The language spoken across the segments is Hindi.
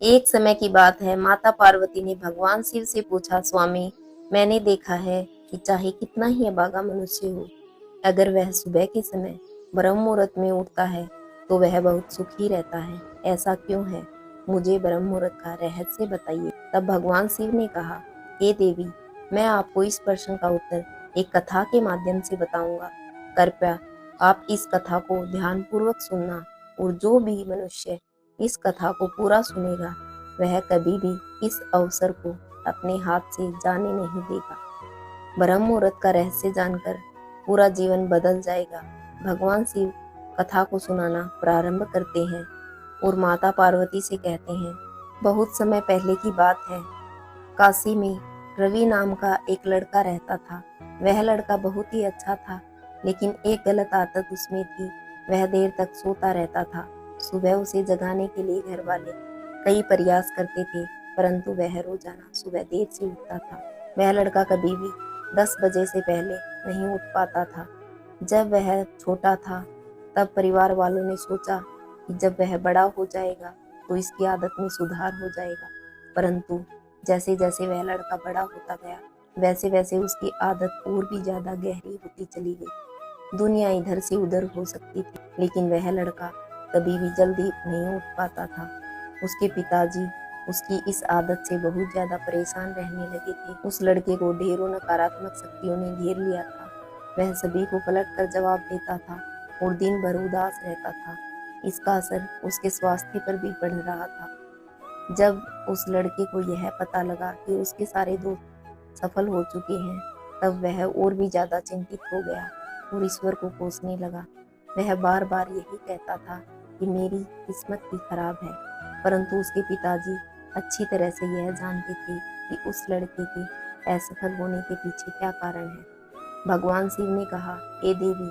एक समय की बात है, माता पार्वती ने भगवान शिव से पूछा, स्वामी, मैंने देखा है कि चाहे कितना ही अभागा मनुष्य हो, अगर वह सुबह के समय ब्रह्म मुहूर्त में उठता है तो वह बहुत सुखी रहता है। ऐसा क्यों है? मुझे ब्रह्म मुहूर्त का रहस्य बताइए। तब भगवान शिव ने कहा, हे देवी, मैं आपको इस प्रश्न का उत्तर एक कथा के माध्यम से बताऊंगा। कृपया आप इस कथा को ध्यानपूर्वक सुनना, और जो भी मनुष्य इस कथा को पूरा सुनेगा वह कभी भी इस अवसर को अपने हाथ से जाने नहीं देगा। ब्रह्म मुहूर्त का रहस्य जानकर पूरा जीवन बदल जाएगा। भगवान शिव कथा को सुनाना प्रारंभ करते हैं और माता पार्वती से कहते हैं, बहुत समय पहले की बात है, काशी में रवि नाम का एक लड़का रहता था। वह लड़का बहुत ही अच्छा था, लेकिन एक गलत आदत उसमें थी। वह देर तक सोता रहता था। सुबह उसे जगाने के लिए घर वाले कई प्रयास करते थे, परंतु वह रोजाना सुबह देर से उठता था। वह लड़का कभी भी 10 बजे से पहले नहीं उठ पाता था। जब वह छोटा था तब परिवार वालों ने सोचा कि जब वह बड़ा हो जाएगा तो इसकी आदत में सुधार हो जाएगा, परंतु जैसे जैसे वह लड़का बड़ा होता गया वैसे वैसे उसकी आदत और भी ज्यादा गहरी होती चली गई। दुनिया इधर से उधर हो सकती थी, लेकिन वह लड़का कभी भी जल्दी नहीं उठ पाता था। उसके पिताजी उसकी इस आदत से बहुत ज्यादा परेशान रहने लगे थे। उस लड़के को ढेरों नकारात्मक शक्तियों ने घेर लिया था। वह सभी को पलट कर जवाब देता था और दिन भर उदास रहता था। इसका असर उसके स्वास्थ्य पर भी पड़ रहा था। जब उस लड़के को यह पता लगा कि उसके सारे दोस्त सफल हो चुके हैं, तब वह और भी ज्यादा चिंतित हो गया और ईश्वर को कोसने लगा। वह बार बार यही कहता था कि मेरी किस्मत ही खराब है, परंतु उसके पिताजी अच्छी तरह से यह जानते थे कि उस लड़के के असफल होने के पीछे क्या कारण है। भगवान शिव ने कहा, हे देवी,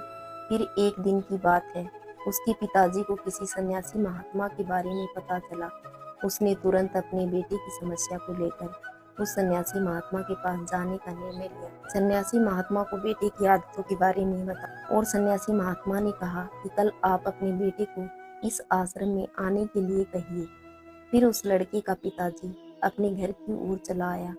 फिर एक दिन की बात है, उसके पिताजी को किसी सन्यासी महात्मा के बारे में पता चला। उसने तुरंत अपने बेटे की समस्या को लेकर उस सन्यासी महात्मा के पास जाने का निर्णय लिया। सन्यासी महात्मा को बेटे की आदतों के बारे में बताया और सन्यासी महात्मा ने कहा कि कल आप अपने बेटे को इस आश्रम में आने के लिए कहिए। फिर उस लड़के का पिताजी अपने घर की ओर चला आया।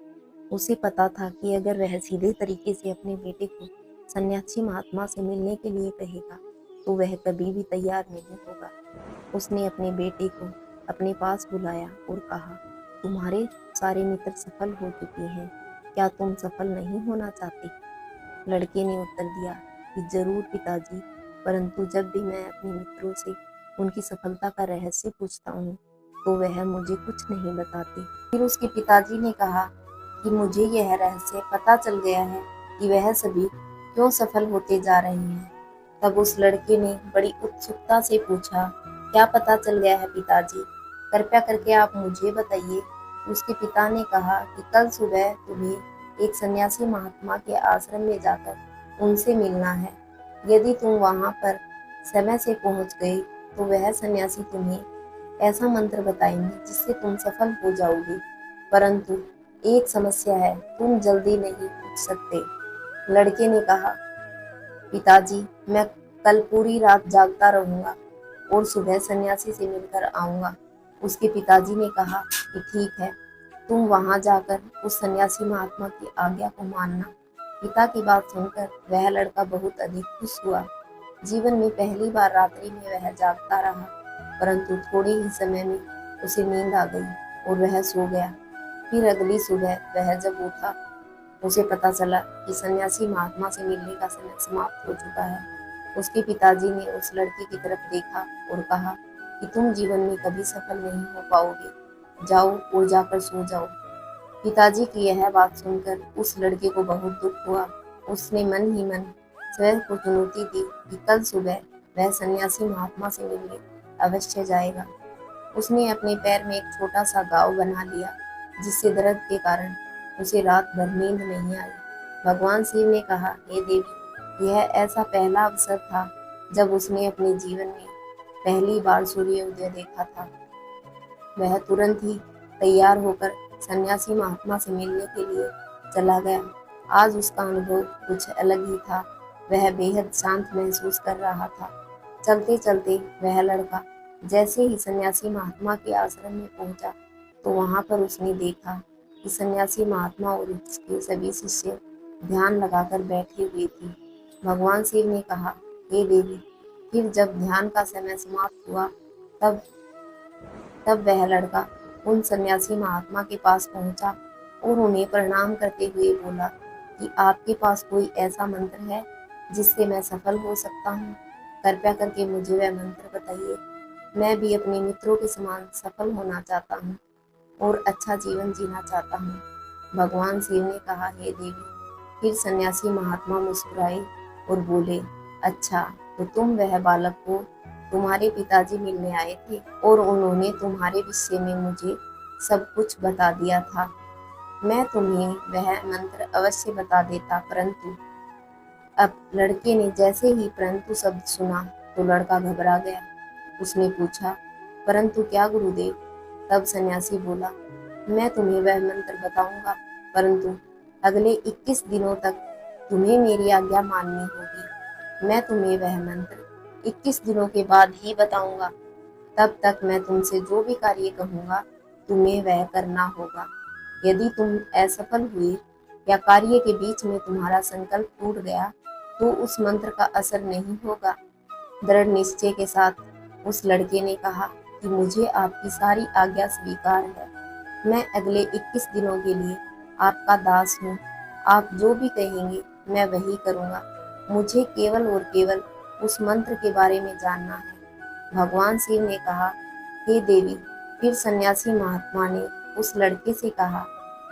उसे पता था कि अगर वह सीधे तरीके से अपने बेटे को सन्यासी महात्मा से मिलने के लिए कहेगा तो वह कभी भी तैयार नहीं होगा। उसने अपने बेटे को अपने पास बुलाया और कहा, तुम्हारे सारे मित्र सफल हो चुके हैं, क्या तुम सफल नहीं होना चाहते? लड़के ने उत्तर दिया कि जरूर पिताजी, परंतु जब भी मैं अपने मित्रों से उनकी सफलता का रहस्य पूछता हूँ तो वह मुझे कुछ नहीं बताते। फिर उसके पिताजी ने कहा कि मुझे यह रहस्य पता चल गया है कि वह सभी क्यों सफल होते जा रहे हैं। तब उस लड़के ने बड़ी उत्सुकता से पूछा, क्या पता चल गया है पिताजी? कृपया करके आप मुझे बताइए। उसके पिता ने कहा कि कल सुबह तुम्हें एक सन्यासी महात्मा के आश्रम में जाकर उनसे मिलना है। यदि तुम वहां पर समय से पहुंच गए तो वह सन्यासी तुम्हें ऐसा मंत्र बताएंगे जिससे तुम सफल हो जाओगे, परंतु एक समस्या है, तुम जल्दी नहीं उठ सकते। लड़के ने कहा, पिताजी, मैं कल पूरी रात जागता रहूंगा और सुबह सन्यासी से मिलकर आऊंगा। उसके पिताजी ने कहा कि ठीक है, तुम वहां जाकर उस सन्यासी महात्मा की आज्ञा को मानना। पिता की बात सुनकर वह लड़का बहुत अधिक खुश हुआ। जीवन में पहली बार रात्रि में वह जागता रहा, परंतु थोड़े ही समय में उसे नींद आ गई और वह सो गया। फिर अगली सुबह वह जब उठा, उसे पता चला कि सन्यासी महात्मा से मिलने का समय समाप्त हो चुका है। उसके पिताजी ने उस लड़के की तरफ देखा और कहा कि तुम जीवन में कभी सफल नहीं हो पाओगे, जाओ और जाकर सो जाओ। पिताजी की यह बात सुनकर उस लड़के को बहुत दुख हुआ। उसने मन ही मन स्वयं को चुनौती दी कि कल सुबह वह सन्यासी महात्मा से मिलने अवश्य जाएगा। उसने अपने पैर में एक छोटा सा घाव बना लिया, जिससे दर्द के कारण उसे रात भर नींद नहीं आई। भगवान शिव ने कहा, हे देवी, यह ऐसा पहला अवसर था जब उसने अपने जीवन में पहली बार सूर्योदय देखा था। वह तुरंत ही तैयार होकर सन्यासी महात्मा से मिलने के लिए चला गया। आज उसका अनुभव कुछ अलग ही था। वह बेहद शांत महसूस कर रहा था। चलते चलते वह लड़का जैसे ही सन्यासी महात्मा के आश्रम में पहुंचा, तो वहां पर उसने देखा कि सन्यासी महात्मा और उसके सभी शिष्य ध्यान लगाकर बैठे हुए थे। भगवान शिव ने कहा, हे देवी। फिर जब ध्यान का समय समाप्त हुआ तब तब वह लड़का उन सन्यासी महात्मा के पास पहुंचा और उन्हें प्रणाम करते हुए बोला कि आपके पास कोई ऐसा मंत्र है जिससे मैं सफल हो सकता हूँ? कृपया करके मुझे वह मंत्र बताइए। मैं भी अपने मित्रों के समान सफल होना चाहता हूँ और अच्छा जीवन जीना चाहता हूँ। भगवान शिव ने कहा, हे देवी। फिर सन्यासी महात्मा मुस्कुराए और बोले, अच्छा, तो तुम वह बालक हो। तुम्हारे पिताजी मिलने आए थे और उन्होंने तुम्हारे विषय में मुझे सब कुछ बता दिया था। मैं तुम्हें वह मंत्र अवश्य बता देता, परंतु अब लड़के ने जैसे ही परंतु शब्द सुना तो लड़का घबरा गया। उसने पूछा, परंतु क्या गुरुदेव? तब सन्यासी बोला, मैं तुम्हें वह मंत्र बताऊंगा, परंतु अगले 21 दिनों तक तुम्हें मेरी आज्ञा माननी होगी। मैं तुम्हें वह मंत्र 21 दिनों के बाद ही बताऊंगा। तब तक मैं तुमसे जो भी कार्य कहूंगा तुम्हें वह करना होगा। यदि तुम असफल हुए या कार्य के बीच में तुम्हारा संकल्प टूट गया तो उस मंत्र का असर नहीं होगा। दृढ़ निश्चय के साथ उस लड़के ने कहा कि मुझे आपकी सारी आज्ञा स्वीकार है। मैं अगले 21 दिनों के लिए आपका दास हूँ। आप जो भी कहेंगे मैं वही करूँगा। मुझे केवल और केवल उस मंत्र के बारे में जानना है। भगवान शिव ने कहा, हे देवी। फिर सन्यासी महात्मा ने उस लड़के से कहा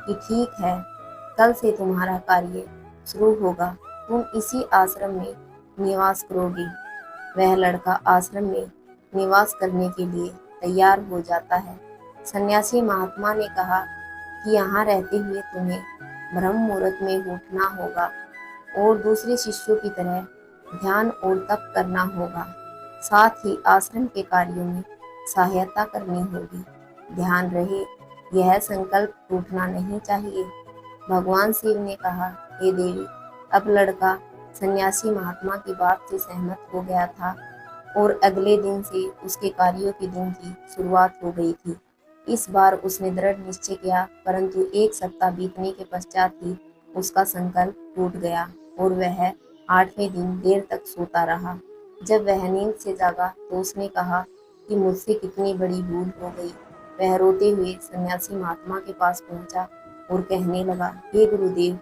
कि ठीक है, कल से तुम्हारा कार्य शुरू होगा। तुम इसी आश्रम में निवास करोगी। वह लड़का आश्रम में निवास करने के लिए तैयार हो जाता है। सन्यासी महात्मा ने कहा कि यहाँ रहते हुए तुम्हें ब्रह्म मुहूर्त में उठना होगा और दूसरे शिष्यों की तरह ध्यान और तप करना होगा। साथ ही आश्रम के कार्यों में सहायता करनी होगी। ध्यान रहे, यह संकल्प टूटना नहीं चाहिए। भगवान शिव ने कहा, हे देवी। अब लड़का सन्यासी महात्मा की बात से सहमत हो गया था और अगले दिन से उसके कार्यों के दिन की शुरुआत हो गई थी। इस बार उसने दृढ़ निश्चय किया, परंतु 1 सप्ताह बीतने के पश्चात ही उसका संकल्प टूट गया और वह 8वें दिन देर तक सोता रहा। जब वह नींद से जागा तो उसने कहा कि मुझसे कितनी बड़ी भूल हो गई। वह रोते हुए सन्यासी महात्मा के पास पहुंचा और कहने लगा, हे गुरुदेव,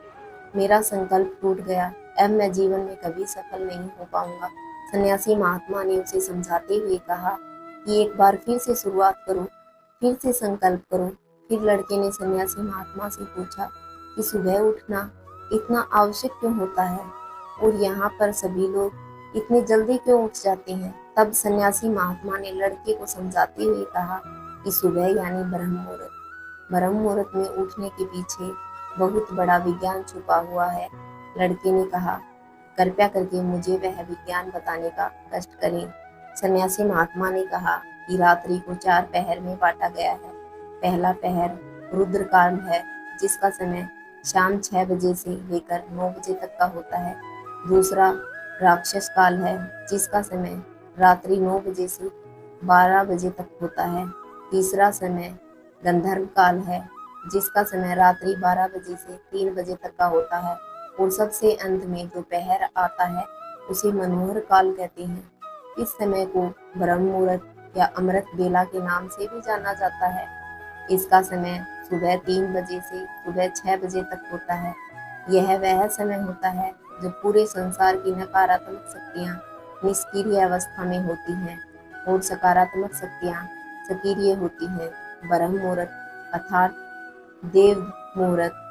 मेरा संकल्प टूट गया। अब मैं जीवन में कभी सफल नहीं हो पाऊंगा। सन्यासी महात्मा ने उसे समझाते हुए कहा कि एक बार फिर से शुरुआत करो, फिर से संकल्प करो। फिर लड़के ने सन्यासी महात्मा से पूछा कि सुबह उठना इतना आवश्यक क्यों होता है और यहाँ पर सभी लोग इतने जल्दी क्यों उठ जाते हैं? तब सन्यासी महात्मा ने लड़के को समझाते हुए कहा कि सुबह यानी ब्रह्म मुहूर्त। ब्रह्म मुहूर्त में उठने के पीछे बहुत बड़ा विज्ञान छुपा हुआ है। लड़के ने कहा, कृपया करके मुझे वह विज्ञान बताने का कष्ट करें। सन्यासी महात्मा ने कहा कि रात्रि को 4 पहर में बांटा गया है। पहला पहर रुद्र काल है, जिसका समय शाम 6 बजे से लेकर 9 बजे तक का होता है। दूसरा राक्षस काल है, जिसका समय रात्रि 9 बजे से 12 बजे तक होता है। तीसरा समय गंधर्व काल है, जिसका समय रात्रि 12 बजे से 3 बजे तक का होता है। और सबसे अंत में जो पहर आता है उसे मनोहर काल कहते हैं। इस समय को ब्रह्म मुहूर्त या अमृत बेला के नाम से भी जाना जाता है। इसका समय सुबह 3 बजे से सुबह 6 बजे तक होता है। यह वह समय होता है जब पूरे संसार की नकारात्मक शक्तियाँ निष्क्रिय अवस्था में होती हैं और सकारात्मक शक्तियाँ सक्रिय होती हैं। ब्रह्म मुहूर्त अर्थात देव मुहूर्त।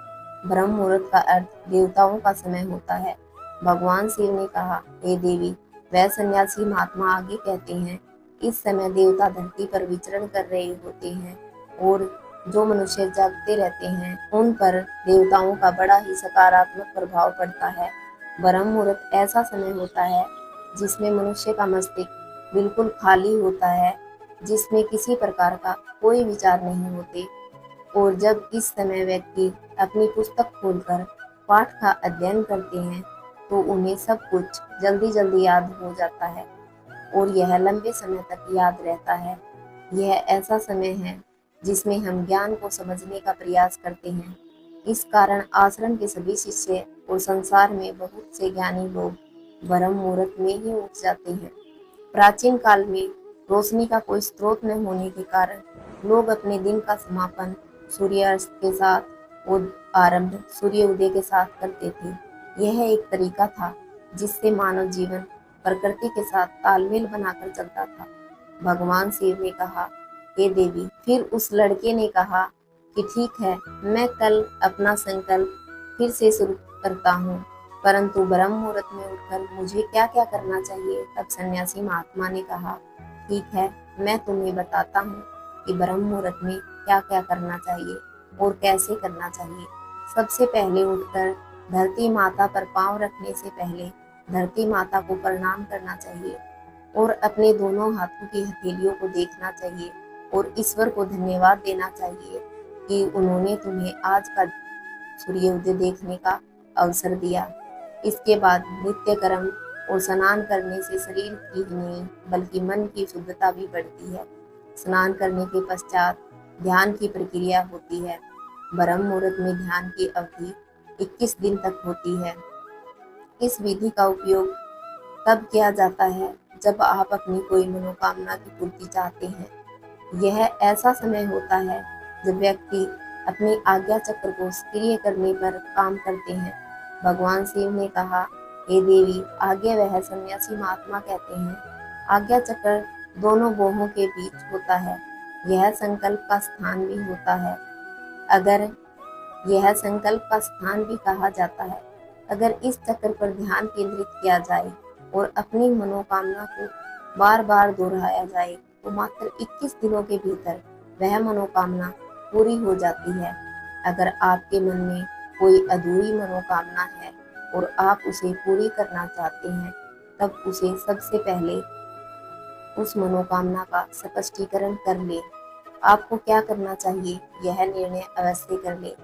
ब्रह्म मुहूर्त का अर्थ देवताओं का समय होता है। भगवान शिव ने कहा, हे देवी। वह सन्यासी महात्मा आगे कहते हैं, इस समय देवता धरती पर विचरण कर रहे होते हैं और जो मनुष्य जागते रहते हैं उन पर देवताओं का बड़ा ही सकारात्मक प्रभाव पड़ता है। ब्रह्म मुहूर्त ऐसा समय होता है जिसमें मनुष्य का मस्तिष्क बिल्कुल खाली होता है, जिसमें किसी प्रकार का कोई विचार नहीं होते। और जब इस समय व्यक्ति अपनी पुस्तक खोलकर पाठ का अध्ययन करते हैं तो उन्हें सब कुछ जल्दी जल्दी याद हो जाता है और यह लंबे समय तक याद रहता है। यह ऐसा समय है जिसमें हम ज्ञान को समझने का प्रयास करते हैं। इस कारण आश्रम के सभी शिष्य और संसार में बहुत से ज्ञानी लोग ब्रह्म मुहूर्त में ही उठ जाते हैं। प्राचीन काल में रोशनी का कोई स्रोत न होने के कारण लोग अपने दिन का समापन सूर्यास्त के साथ और आरंभ सूर्योदय के साथ करते थे। यह एक तरीका था जिससे मानव जीवन प्रकृति के साथ तालमेल बनाकर चलता था। भगवान शिव ने कहा, हे देवी। फिर उस लड़के ने कहा कि ठीक है, मैं कल अपना संकल्प फिर से शुरू करता हूँ, परंतु ब्रह्म मुहूर्त में उठकर मुझे क्या क्या करना चाहिए। तब सन्यासी महात्मा ने कहा, ठीक है, मैं तुम्हें बताता हूँ कि ब्रह्म मुहूर्त में क्या क्या करना चाहिए और कैसे करना चाहिए। सबसे पहले उठकर धरती माता पर पांव रखने से पहले धरती माता को प्रणाम करना चाहिए और अपने दोनों हाथों की हथेलियों को देखना चाहिए और ईश्वर को धन्यवाद देना चाहिए कि उन्होंने तुम्हें आज का सूर्योदय देखने का अवसर दिया। इसके बाद नित्य कर्म और स्नान करने से शरीर की ही नहीं बल्कि मन की शुद्धता भी बढ़ती है। स्नान करने के पश्चात ध्यान की प्रक्रिया होती है। ब्रह्म मुहूर्त में ध्यान की अवधि 21 दिन तक होती है। इस विधि का उपयोग तब किया जाता है जब आप अपनी कोई मनोकामना की पूर्ति चाहते हैं। यह ऐसा समय होता है जब व्यक्ति अपनी आज्ञा चक्र को सक्रिय करने पर काम करते हैं। भगवान शिव ने कहा, हे देवी। आज्ञा वह सन्यासी महात्मा कहते हैं। आज्ञा चक्र दोनों बाहों के बीच होता है। यह संकल्प का स्थान भी होता है। अगर यह संकल्प का स्थान भी कहा जाता है। अगर इस चक्र पर ध्यान केंद्रित किया जाए और अपनी मनोकामना को बार बार दोहराया जाए तो मात्र 21 दिनों के भीतर वह मनोकामना पूरी हो जाती है। अगर आपके मन में कोई अधूरी मनोकामना है और आप उसे पूरी करना चाहते हैं, तब उसे सबसे पहले उस मनोकामना का स्पष्टीकरण कर ले। आपको क्या करना चाहिए यह निर्णय अवश्य कर ले।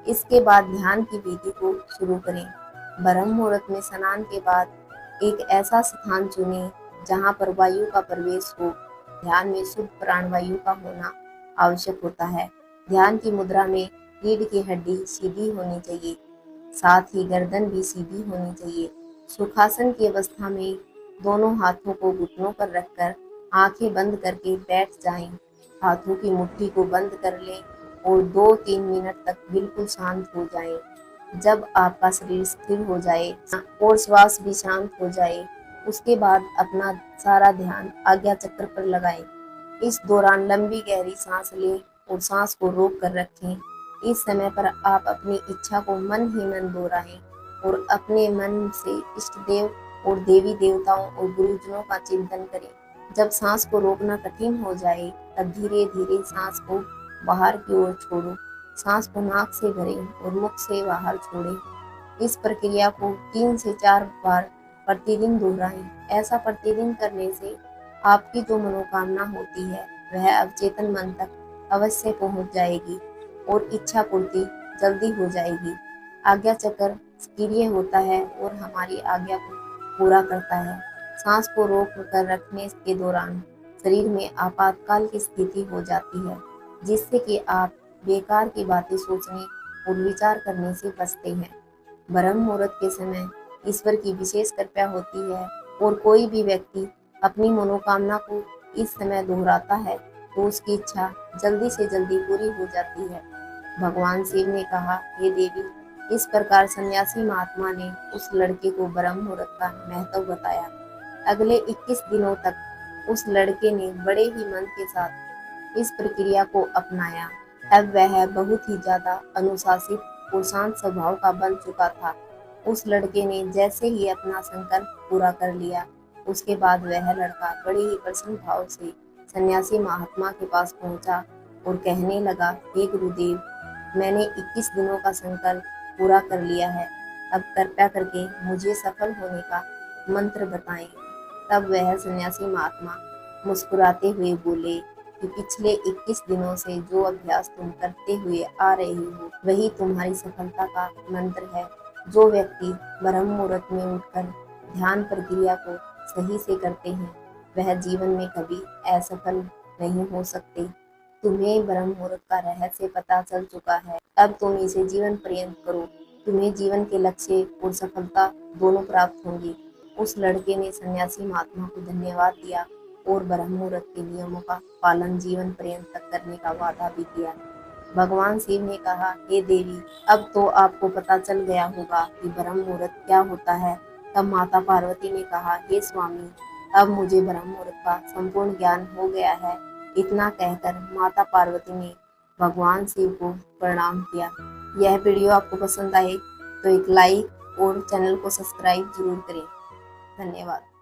इसके बाद ध्यान की विधि को शुरू करें। ब्रह्म मुहूर्त में स्नान के बाद एक ऐसा स्थान चुनें जहां पर वायु का प्रवेश हो। ध्यान में शुद्ध प्राणवायु का होना आवश्यक होता है। ध्यान की मुद्रा में रीढ़ की हड्डी सीधी होनी चाहिए, साथ ही गर्दन भी सीधी होनी चाहिए। सुखासन की अवस्था में दोनों हाथों को घुटनों पर रखकर आंखें बंद करके बैठ जाएं। हाथों की मुट्ठी को बंद कर लें और 2-3 मिनट तक बिल्कुल शांत हो जाएं। जब आपका शरीर स्थिर हो जाए और श्वास भी शांत हो जाए, उसके बाद अपना सारा ध्यान आज्ञा चक्र पर लगाएं। इस दौरान लंबी गहरी सांस लें और सांस को रोक कर रखें। इस समय पर आप अपनी इच्छा को मन ही मन दोहराएं और अपने मन से इष्ट देव और देवी देवताओं और गुरुजनों का चिंतन करें। जब सांस को रोकना कठिन हो जाए तब धीरे धीरे सांस को बाहर की ओर छोड़ो। सांस को नाक से भरें और मुख से बाहर छोड़ें। इस प्रक्रिया को 3 से 4 बार प्रतिदिन दोहराएं। ऐसा प्रतिदिन करने से आपकी जो मनोकामना होती है वह अवचेतन मन तक अवश्य पहुंच जाएगी और इच्छा पूर्ति जल्दी हो जाएगी। आज्ञा चक्र सक्रिय होता है और हमारी आज्ञा को पूरा करता है। सांस को रोक कर रखने के दौरान शरीर में आपातकाल की स्थिति हो जाती है, जिससे कि आप बेकार की बातें सोचने और विचार करने से बचते हैं। ब्रह्म मुहूर्त के समय ईश्वर की विशेष कृपा होती है और कोई भी व्यक्ति अपनी मनोकामना को इस समय दोहराता है तो उसकी इच्छा जल्दी से जल्दी पूरी हो जाती है। भगवान शिव ने कहा, हे देवी। इस प्रकार सन्यासी महात्मा ने उस लड़के को ब्रह्म मुहूर्त का महत्व बताया। अगले 21 दिनों तक उस लड़के ने बड़े ही मन के साथ इस प्रक्रिया को अपनाया। अब वह बहुत ही ज्यादा अनुशासित और शांत स्वभाव का बन चुका था। उस लड़के ने जैसे ही अपना संकल्प पूरा कर लिया, उसके बाद वह लड़का बड़े ही प्रसन्न भाव से सन्यासी महात्मा के पास पहुंचा और कहने लगा, हे गुरुदेव, मैंने 21 दिनों का संकल्प पूरा कर लिया है। अब कृपया करके मुझे सफल होने का मंत्र बताएं। तब वह सन्यासी महात्मा मुस्कुराते हुए बोले कि पिछले 21 दिनों से जो अभ्यास तुम करते हुए आ रहे हो वही तुम्हारी सफलता का मंत्र है। जो व्यक्ति ब्रह्म मुहूर्त में उठकर ध्यान प्रक्रिया को सही से करते हैं वह जीवन में कभी असफल नहीं हो सकते। तुम्हें ब्रह्म मुहूर्त का रहस्य पता चल चुका है, अब तुम इसे जीवन पर्यंत करो। तुम्हें जीवन के लक्ष्य और सफलता दोनों प्राप्त होंगी। उस लड़के ने सन्यासी महात्मा को धन्यवाद दिया और ब्रह्म मुहूर्त के नियमों का पालन जीवन पर्यंत तक करने का वादा भी किया। भगवान शिव ने कहा, हे देवी, अब तो आपको पता चल गया होगा कि ब्रह्म मुहूर्त क्या होता है। तब माता पार्वती ने कहा, हे स्वामी, अब मुझे ब्रह्म मुहूर्त का संपूर्ण ज्ञान हो गया है। इतना कहकर माता पार्वती ने भगवान शिव को प्रणाम किया। यह वीडियो आपको पसंद आए तो एक लाइक और चैनल को सब्सक्राइब जरूर करें। धन्यवाद।